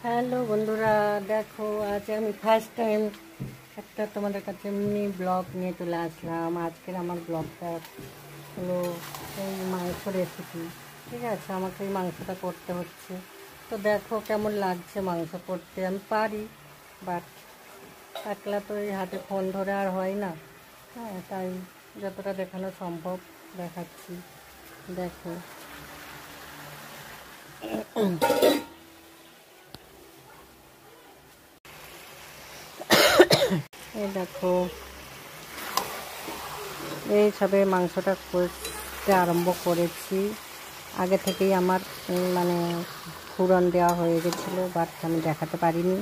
Hello বন্ধুরা, দেখো আজ আমি ফার্স্ট টাইম একটা তোমাদের কাছে মিনি ব্লগ নিয়ে চলে আসলাম। আজকের আমার ব্লগটা হলো এই মাংস রেসিপি। ঠিক আছে, আমাকে এই মাংসটা করতে হচ্ছে। তো দেখো কেমন লাগছে মাংস করতে। আমি পারি, বাট একলা তো এই হাতে ফোন ধরে আর হয় না। হ্যাঁ, তাই যতটা দেখানো সম্ভব দেখাচ্ছি। দেখো এই দেখো, এই সবে মাংসটা করতে আরম্ভ করেছি। আগে থেকেই আমার মানে ফোড়ন দেওয়া হয়ে গেছিলো, বাট আমি দেখাতে পারিনি।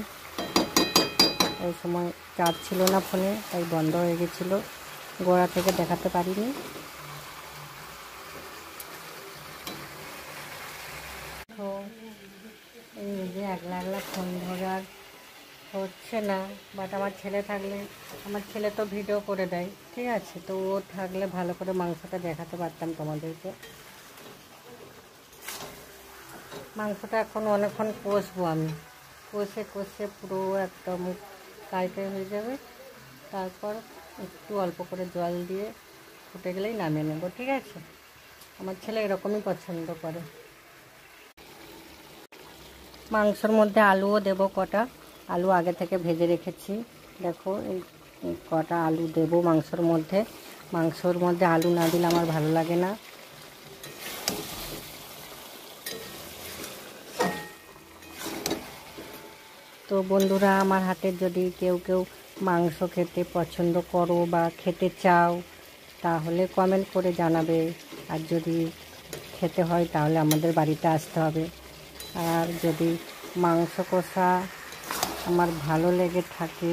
ওই সময় চার্জ ছিল না ফোনে, তাই বন্ধ হয়ে গেছিলো, গোড়া থেকে দেখাতে পারিনি। তো এই যে একলা একলা ফোন ধরে আর হচ্ছে না, বাট আমার ছেলে থাকলে, আমার ছেলে তো ভিডিও করে দেয়। ঠিক আছে, তো ও থাকলে ভালো করে মাংসটা দেখাতে পারতাম তোমাদেরকে। মাংসটা এখন অনেকক্ষণ কষবো আমি, কষে কষে পুরো একদম কাইটে হয়ে যাবে। তারপর একটু অল্প করে জল দিয়ে ফুটে গেলেই নামিয়ে নেবো। ঠিক আছে, আমার ছেলে এরকমই পছন্দ করে। মাংসর মধ্যে আলুও দেবো কটা, আলু আগে থেকে ভেজে রেখেছি। দেখো এই কটা আলু দেবো মাংসর মধ্যে। মাংসর মধ্যে আলু না দিলে আমার ভালো লাগে না। তো বন্ধুরা, আমার হাতের যদি কেউ কেউ মাংস খেতে পছন্দ করো বা খেতে চাও, তাহলে কমেন্ট করে জানাবে। আর যদি খেতে হয় তাহলে আমাদের বাড়িতে আসতে হবে। আর যদি মাংস কষা আমার ভালো লেগে থাকে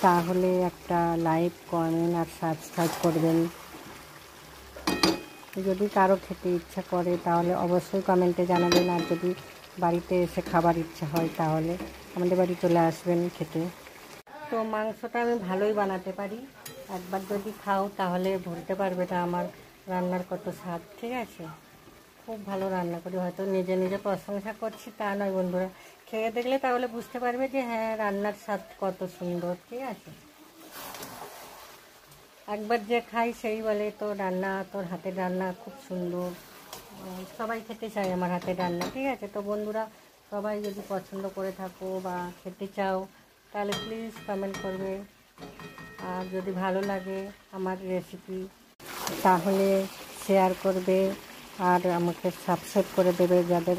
তাহলে একটা লাইক, কমেন্ট আর সাবস্ক্রাইব করবেন। যদি কারো খেতে ইচ্ছা করে তাহলে অবশ্যই কমেন্টে জানাবেন। আর যদি বাড়িতে এসে খাবার ইচ্ছা হয় তাহলে আমাদের বাড়ি চলে আসবেন খেতে। তো মাংসটা আমি ভালোই বানাতে পারি, একবার যদি খাও তাহলে ভুলতে পারবে না আমার রান্নার কত স্বাদ। ঠিক আছে, খুব ভালো রান্না করি। হয়তো নিজে নিজে প্রশংসা করছি তা নয় বন্ধুরা, খেয়ে দেখলে তাহলে বুঝতে পারবে যে হ্যাঁ, রান্নার স্বাদ কত সুন্দর। ঠিক আছে, একবার যে খাই সেই বলে তো রান্না, তোর হাতের রান্না খুব সুন্দর। সবাই খেতে চায় আমার হাতের রান্না। ঠিক আছে, তো বন্ধুরা, সবাই যদি পছন্দ করে থাকো বা খেতে চাও তাহলে প্লিজ কমেন্ট করবে। আর যদি ভালো লাগে আমার রেসিপি তাহলে শেয়ার করবে আর আমাকে সাবস্ক্রাইব করে দেবে, যাদের